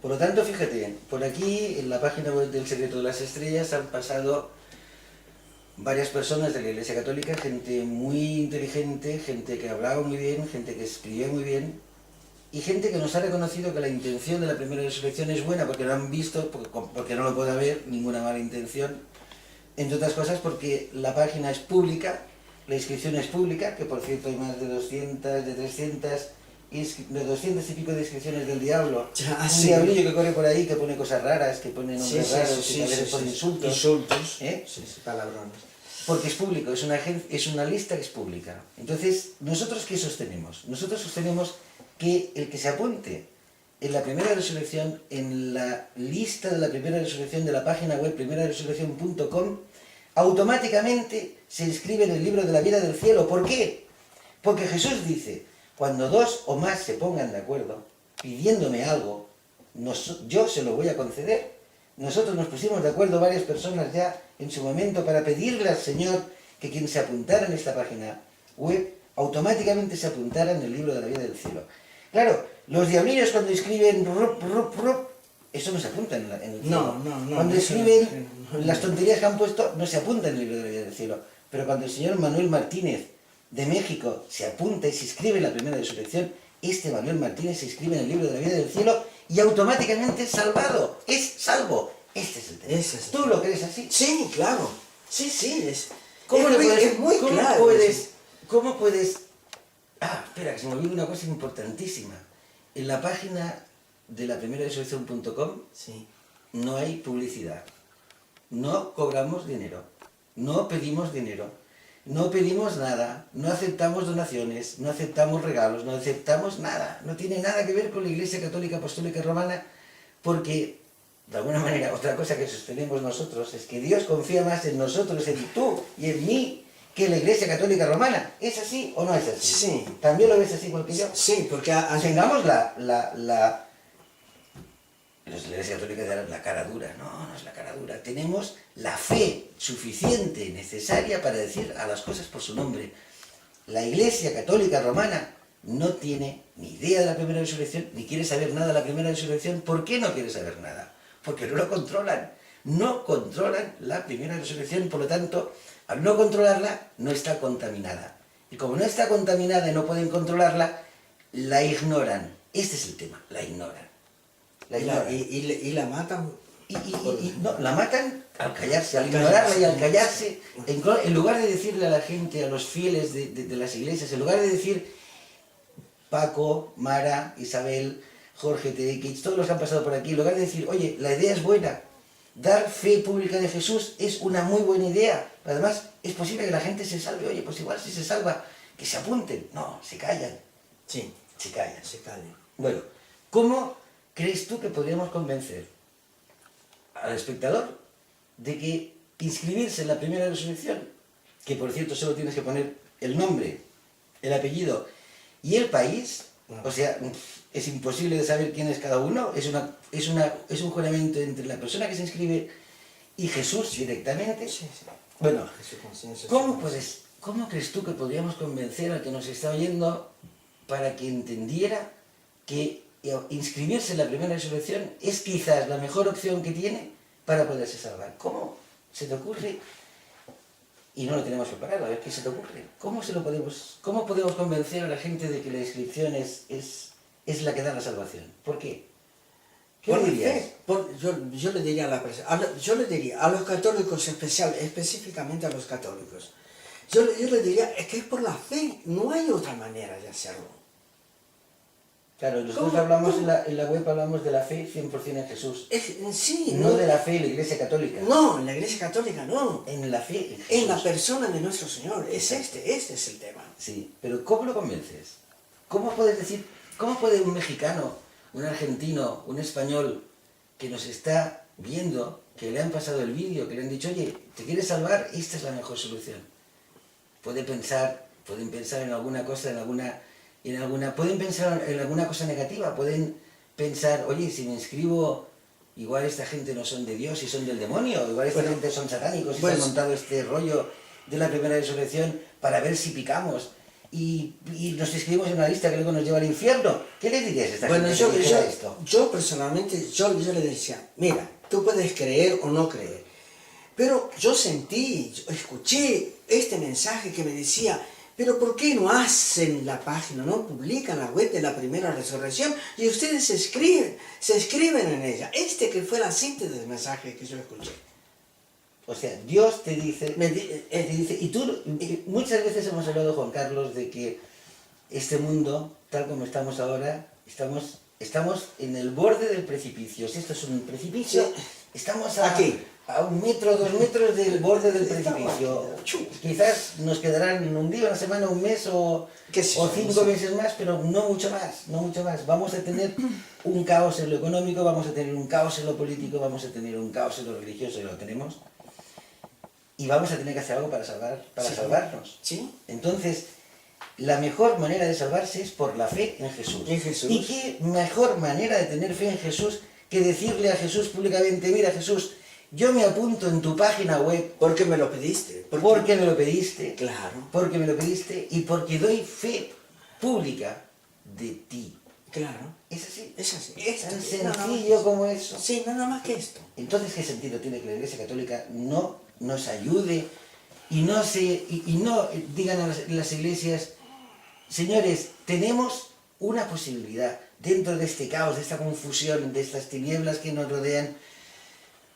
Por lo tanto, fíjate, por aquí en la página web del Secreto de las Estrellas han pasado varias personas de la Iglesia Católica, gente muy inteligente, gente que hablaba muy bien, gente que escribía muy bien, y gente que nos ha reconocido que la intención de la primera resurrección es buena, porque lo han visto, porque no lo puede haber ninguna mala intención, entre otras cosas porque la página es pública, la inscripción es pública, que por cierto hay más de 200, de 300, de 200 y pico de inscripciones del diablo. Un diablillo que corre por ahí, que pone cosas raras, que pone nombres raros, y a veces pone insultos. Insultos, palabrones. Porque es público, es una lista que es pública. Entonces, ¿nosotros qué sostenemos? Nosotros sostenemos que el que se apunte en la primera resurrección, en la lista de la primera resurrección de la página web primeraresurrección.com, automáticamente se inscribe en el libro de la vida del cielo. ¿Por qué? Porque Jesús dice, cuando dos o más se pongan de acuerdo, pidiéndome algo, yo se lo voy a conceder. Nosotros nos pusimos de acuerdo varias personas ya en su momento para pedirle al Señor que quien se apuntara en esta página web automáticamente se apuntara en el libro de la vida del cielo. Claro, los diablillos cuando escriben eso no se apunta en el cielo. No. Cuando escriben las tonterías que han puesto, no se apunta en el libro de la vida del cielo. Pero cuando el señor Manuel Martínez de México se apunta y se inscribe en la primera resurrección, este Manuel Martínez se inscribe en el libro de la vida del cielo y automáticamente es salvado, es salvo. Este es el tema. ¿Tú lo crees así? Sí, claro. Sí, es muy claro. ¿Cómo puedes? Ah, espera, que se me olvidó una cosa importantísima. En la página de la primeraresurrección.com no hay publicidad. No cobramos dinero. No pedimos dinero. No pedimos nada. No aceptamos donaciones. No aceptamos regalos. No aceptamos nada. No tiene nada que ver con la Iglesia Católica Apostólica Romana, porque, de alguna manera, otra cosa que sostenemos nosotros es que Dios confía más en nosotros, en tú y en mí, que la Iglesia Católica Romana. ¿Es así o no es así? Sí. ¿También lo ves así igual que yo? Sí, porque... Tengamos los de la Iglesia Católica de la cara dura. No es la cara dura. Tenemos la fe suficiente, necesaria para decir a las cosas por su nombre. La Iglesia Católica Romana no tiene ni idea de la primera resurrección, ni quiere saber nada de la primera resurrección. ¿Por qué no quiere saber nada? Porque no lo controlan. No controlan la primera resurrección, por lo tanto, al no controlarla, no está contaminada. Y como no está contaminada y no pueden controlarla, la ignoran. Este es el tema, la ignoran. Y la matan. No, la matan al callarse, al ignorarla y al callarse. En lugar de decirle a la gente, a los fieles de las iglesias, en lugar de decir Paco, Mara, Isabel, Jorge, TX, todos los que han pasado por aquí, en lugar de decir, oye, la idea es buena, dar fe pública de Jesús es una muy buena idea, además es posible que la gente se salve, oye, pues igual si se salva, que se apunten. No, se callan. Sí, se callan. Se callan. Bueno, ¿cómo crees tú que podríamos convencer al espectador de que inscribirse en la primera resurrección, que por cierto solo tienes que poner el nombre, el apellido y el país, o sea, es imposible de saber quién es cada uno, es un juramento entre la persona que se inscribe y Jesús directamente? Bueno, ¿cómo crees tú que podríamos convencer al que nos está oyendo para que entendiera que inscribirse en la primera resurrección es quizás la mejor opción que tiene para poderse salvar? ¿Cómo se te ocurre? Y no lo tenemos preparado, a ver qué se te ocurre. ¿Cómo podemos convencer a la gente de que la inscripción es la que da la salvación? ¿Por qué? ¿Qué le dirías? Yo le diría a los católicos, específicamente a los católicos, yo le diría, es que es por la fe, no hay otra manera de hacerlo. Claro, nosotros hablamos en la web hablamos de la fe 100% en Jesús. Sí. No de la fe en la Iglesia Católica. No, en la Iglesia Católica no. En la fe en Jesús. En la persona de nuestro Señor. Este es el tema. Sí, pero ¿cómo lo convences? ¿Cómo puede un mexicano, un argentino, un español que nos está viendo, que le han pasado el vídeo, que le han dicho, oye, ¿te quieres salvar? Esta es la mejor solución. Pueden pensar en alguna cosa, pueden pensar en alguna cosa negativa, pueden pensar, oye, si me inscribo, igual esta gente no son de Dios y son del demonio, igual esta gente son satánicos y se han montado este rollo de la primera resurrección para ver si picamos. y nos inscribimos en una lista que luego nos lleva al infierno. ¿Qué le dirías a esta Bueno, gente que dijera esto? yo personalmente, yo le decía, mira, tú puedes creer o no creer, pero yo sentí, yo escuché este mensaje que me decía, pero ¿por qué no hacen la página, no publican la web de la primera resurrección y ustedes se escriben en ella? Este que fue la síntesis del mensaje que yo escuché. O sea, Dios te dice, y tú, muchas veces hemos hablado, Juan Carlos, de que este mundo, tal como estamos ahora, estamos en el borde del precipicio. Si esto es un precipicio, Sí. estamos Aquí. a 1 metro, 2 metros del borde del precipicio. Quizás nos quedarán un día, una semana, un mes o ¿Qué sé yo? 5 meses más, pero no mucho más, no mucho más. Vamos a tener un caos en lo económico, vamos a tener un caos en lo político, vamos a tener un caos en lo religioso, y lo tenemos. Y vamos a tener que hacer algo para salvarnos. Sí. Entonces, la mejor manera de salvarse es por la fe en Jesús. En Jesús. ¿Y qué mejor manera de tener fe en Jesús que decirle a Jesús públicamente, mira Jesús, yo me apunto en tu página web ¿Por qué me lo pediste? porque me lo pediste, Claro, porque me lo pediste y porque doy fe pública de ti? claro. Es así. Es así. Es tan Nada más. sencillo como eso. Sí, nada más que esto. Entonces, ¿qué sentido tiene que la Iglesia Católica no nos ayude y no digan a las iglesias, señores, tenemos una posibilidad dentro de este caos, de esta confusión, de estas tinieblas que nos rodean,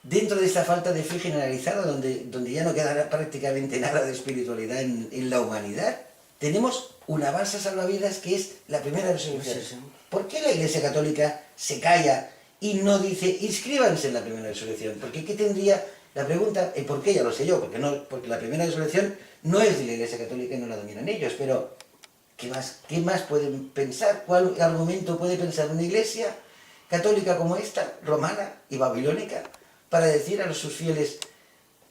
dentro de esta falta de fe generalizada, donde ya no quedará prácticamente nada de espiritualidad en la humanidad, tenemos una balsa salvavidas que es la primera resurrección. ¿Por qué la Iglesia Católica se calla y no dice, inscríbanse en la primera resurrección? Porque ¿qué tendría? La pregunta, ¿por qué? Ya lo sé yo, porque la primera resurrección no es de la Iglesia Católica y no la dominan ellos, pero ¿qué más pueden pensar? ¿Cuál argumento puede pensar una Iglesia católica como esta, romana y babilónica, para decir a sus fieles,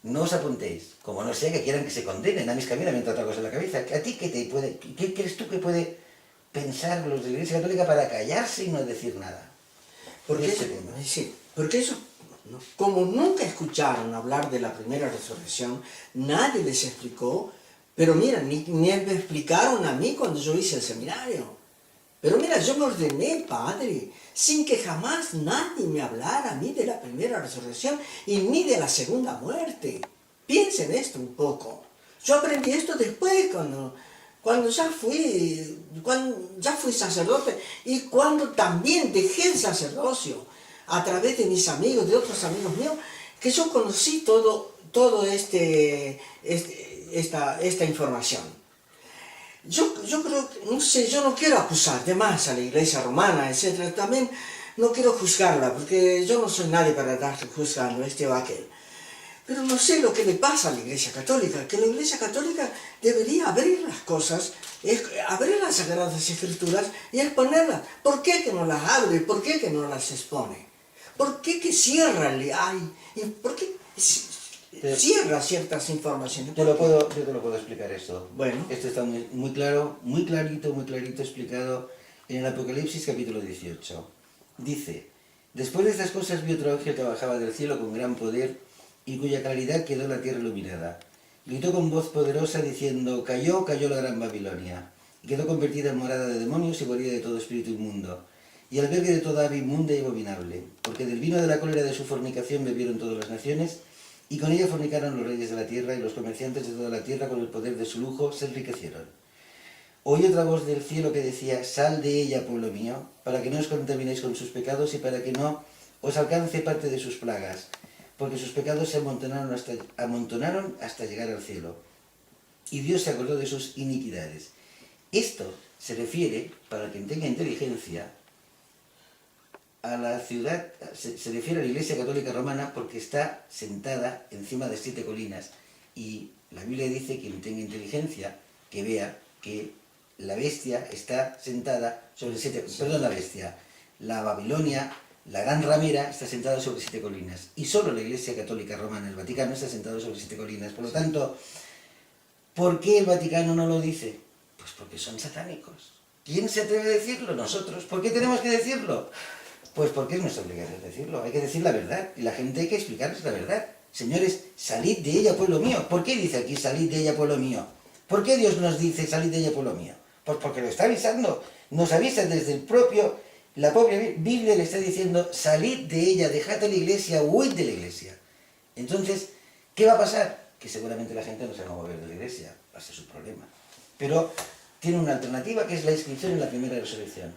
no os apuntéis, como no sea que quieran que se condenen, a mis caminos me entra otra cosa en la cabeza? ¿A ti qué crees tú que puede pensar los de la Iglesia Católica para callarse y no decir nada? Porque Este eso, tema. sí, porque eso, como nunca escucharon hablar de la primera resurrección, nadie les explicó, pero mira, ni me explicaron a mí cuando yo hice el seminario. Pero mira, yo me ordené padre, sin que jamás nadie me hablara a mí de la primera resurrección y ni de la segunda muerte. Piensen esto un poco. Yo aprendí esto después, cuando ya fui sacerdote y cuando también dejé el sacerdocio a través de mis amigos, de otros amigos míos, que yo conocí todo esta información. Yo creo que, no sé, yo no quiero acusar de más a la Iglesia romana, etc. También no quiero juzgarla, porque yo no soy nadie para estar juzgando este o aquel. Pero no sé lo que le pasa a la Iglesia Católica, que la Iglesia Católica debería abrir las cosas, abrir las Sagradas Escrituras y exponerlas. ¿Por qué que no las abre? ¿Por qué que no las expone? ¿Por qué que cierra? ¿Por qué cierra ciertas informaciones? Yo te lo puedo explicar esto. Bueno. Esto está muy claro, muy clarito explicado en el Apocalipsis capítulo 18. Dice, después de estas cosas vi otro ángel que bajaba del cielo con gran poder y cuya claridad quedó la tierra iluminada. Gritó con voz poderosa diciendo, cayó la gran Babilonia, y quedó convertida en morada de demonios y guarida de todo espíritu inmundo, y albergue de toda ave inmunda y abominable, porque del vino de la cólera de su fornicación bebieron todas las naciones, y con ella fornicaron los reyes de la tierra, y los comerciantes de toda la tierra con el poder de su lujo se enriquecieron. Oí otra voz del cielo que decía, sal de ella, pueblo mío, para que no os contaminéis con sus pecados y para que no os alcance parte de sus plagas, porque sus pecados se amontonaron hasta llegar al cielo. Y Dios se acordó de sus iniquidades. Esto se refiere, para quien tenga inteligencia, a la ciudad, se refiere a la Iglesia Católica Romana porque está sentada encima de 7 colinas. Y la Biblia dice, quien tenga inteligencia, que vea que la bestia está sentada sobre la Babilonia, la gran ramera, está sentada sobre 7 colinas. Y solo la Iglesia Católica Romana, el Vaticano, está sentado sobre 7 colinas. Por lo tanto, ¿por qué el Vaticano no lo dice? Pues porque son satánicos. ¿Quién se atreve a decirlo? Nosotros. ¿Por qué tenemos que decirlo? Pues porque es nuestra obligación decirlo. Hay que decir la verdad. Y la gente hay que explicarles la verdad. Señores, salid de ella, pueblo mío. ¿Por qué dice aquí, salid de ella, pueblo mío? ¿Por qué Dios nos dice salid de ella, pueblo mío? Pues porque lo está avisando. Nos avisa desde la propia Biblia le está diciendo, salid de ella, dejad a la iglesia, huid de la iglesia. Entonces, ¿qué va a pasar? Que seguramente la gente no se va a mover de la iglesia, va a ser su problema. Pero tiene una alternativa que es la inscripción en la primera resurrección.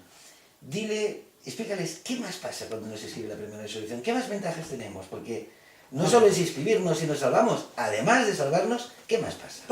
Explícales qué más pasa cuando nos inscribe la primera resurrección, qué más ventajas tenemos, porque no solo es inscribirnos y nos salvamos, además de salvarnos, ¿qué más pasa?